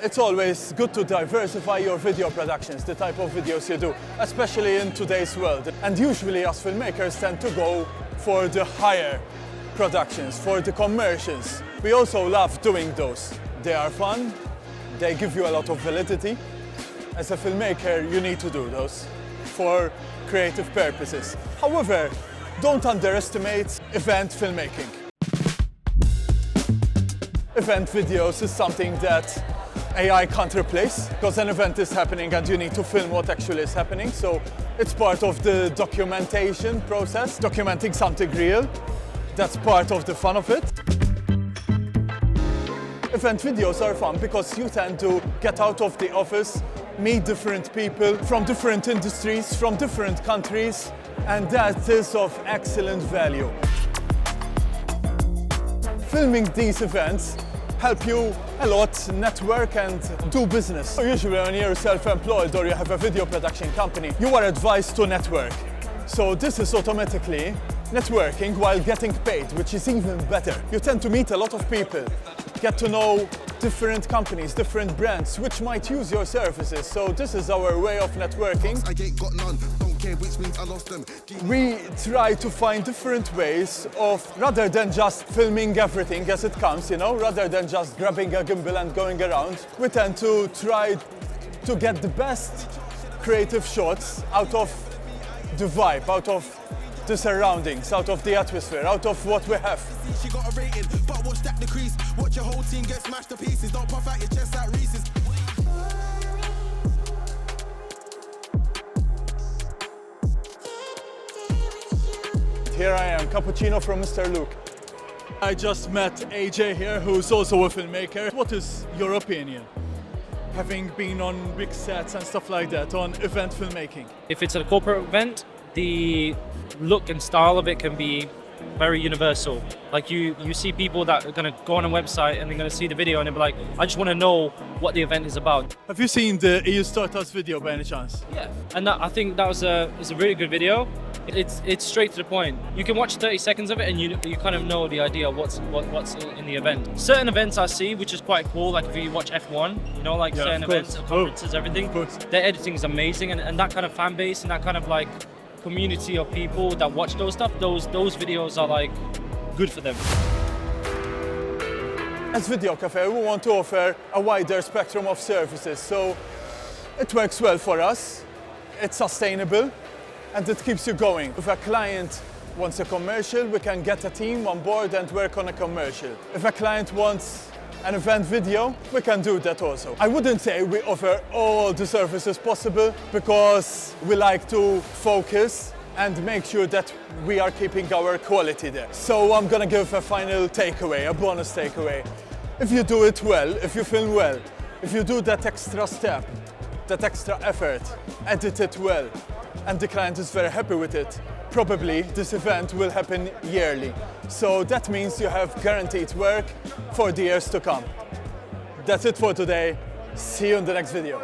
It's always good to diversify your video productions, the type of videos you do, especially in today's world. And usually us filmmakers tend to go for the higher productions, for the commercials. We also love doing those. They are fun, they give you a lot of validity. As a filmmaker, you need to do those for creative purposes. However, don't underestimate event filmmaking. Event videos is something that AI can't replace, because an event is happening and you need to film what actually is happening. So it's part of the documentation process, documenting something real. That's part of the fun of it. Event videos are fun because you tend to get out of the office, meet different people from different industries, from different countries, and that is of excellent value. Filming these events help you a lot network and do business. So usually when you're self-employed or you have a video production company, you are advised to network. So this is automatically networking while getting paid, which is even better. You tend to meet a lot of people, get to know different companies, different brands, which might use your services. So this is our way of networking. I ain't got none, don't care which means I lost them. We try to find different ways of, rather than just filming everything as it comes, rather than just grabbing a gimbal and going around, we tend to try to get the best creative shots out of the vibe, out of the surroundings, out of the atmosphere, out of what we have. She got a rating, but watch that decrease. Watch your whole team get smashed to pieces. Don't puff out your chest like Reese's. Here I am, cappuccino from Mr. Luke. I just met AJ here, who's also a filmmaker. What is your opinion, having been on big sets and stuff like that, on event filmmaking? If it's a corporate event, the look and style of it can be very universal. Like you see people that are going to go on a website and they're going to see the video and they'll be like, I just want to know what the event is about. Have you seen the EU Startups video by any chance? Yeah, and I think that was it's a really good video. It's straight to the point. You can watch 30 seconds of it and you kind of know the idea of what's in the event. Certain events I see, which is quite cool, like if you watch F1, certain events, conferences, everything, their editing is amazing, and that kind of fan base and that kind of like community of people that watch those stuff, those videos are like good for them. As Video Cafe, we want to offer a wider spectrum of services, so it works well for us, it's sustainable, and it keeps you going. If a client wants a commercial, we can get a team on board and work on a commercial. If a client wants an event video, we can do that also. I wouldn't say we offer all the services possible, because we like to focus and make sure that we are keeping our quality there. So I'm gonna give a final takeaway, a bonus takeaway. If you do it well, if you film well, if you do that extra step, that extra effort, edit it well, and the client is very happy with it, probably this event will happen yearly. So that means you have guaranteed work for the years to come. That's it for today. See you in the next video.